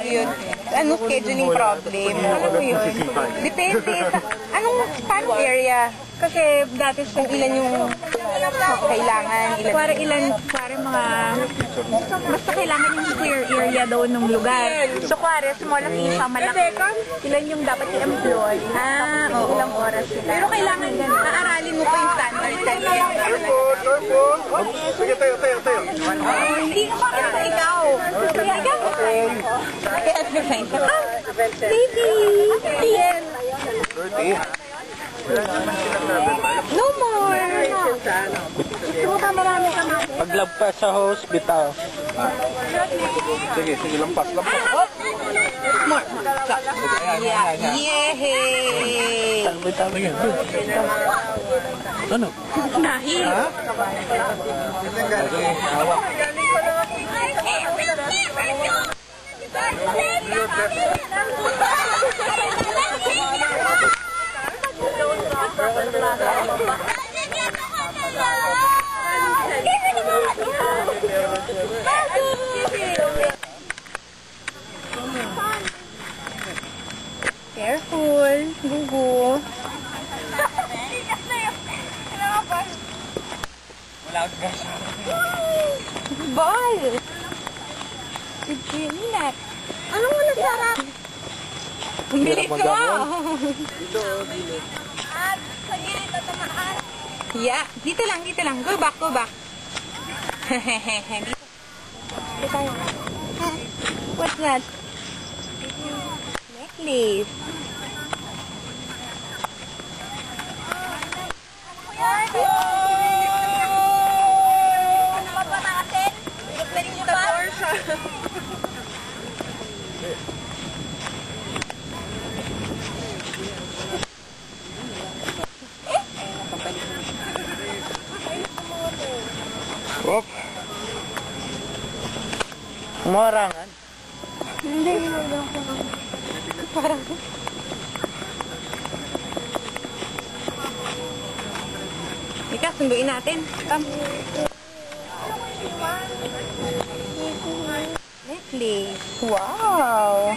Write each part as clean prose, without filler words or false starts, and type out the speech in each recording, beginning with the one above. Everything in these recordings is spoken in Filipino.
yun. Anong scheduling problem? Alam mo yun? Depende sa, paano area? Kasi dati kung ilan yung kailangan, Kuwari mga, basta kailangan yung clear area daw ng lugar. So kuwari, small at isa, malaki. Ilan yung dapat i-employ. Ilang oras sila. pero kailangan aaralin mo pa yung standard time. Sige, tayo. Hindi naman ikaw. Kaya ikaw. Kaya advertise ka. Baby! Yes. 30. No more! Gusto ka marami ka na. Paglagpas sa hospital. Sige, lampas. More. Yehey! Tabi yan. Ano? Dahil. Sige, hawak. Careful, Gugu. Ball! Si Jeanette. Anong wala sarap? Bilis mo! Yeah, dito lang. Go back. Dito. Dito tayo. What's that? Necklace. Hop. Umarangan. Hindi. Parang... Ika, sunduin natin. Come. Necklace. Wow.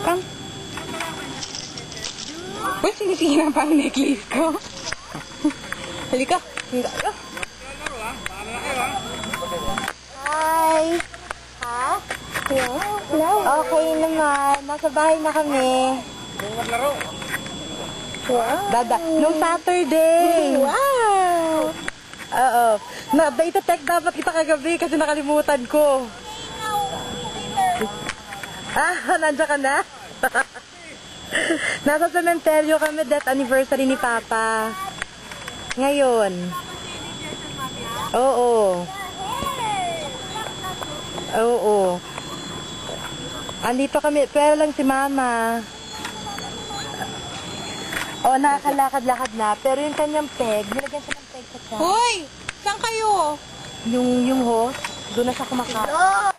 Come. Uy, sinisira pa ang necklace ko. Halika. Hi. Ha? Hello. Okay naman. Nasa bahay na kami. Wow. Dada. Nung Saturday. Wow. Oo. Ita-tech dapat kita kagabi kasi nakalimutan ko. Nandiyan ka na? Nasa sementeryo kami, death anniversary ni Papa. Ngayon. Oo. Andito kami, pero lang si Mama. Nakakalakad-lakad na. Pero yung kanyang peg, nilagyan siya ng peg sa tiyan. Hoy! Saan kayo? Yung host, doon na siya kumakain.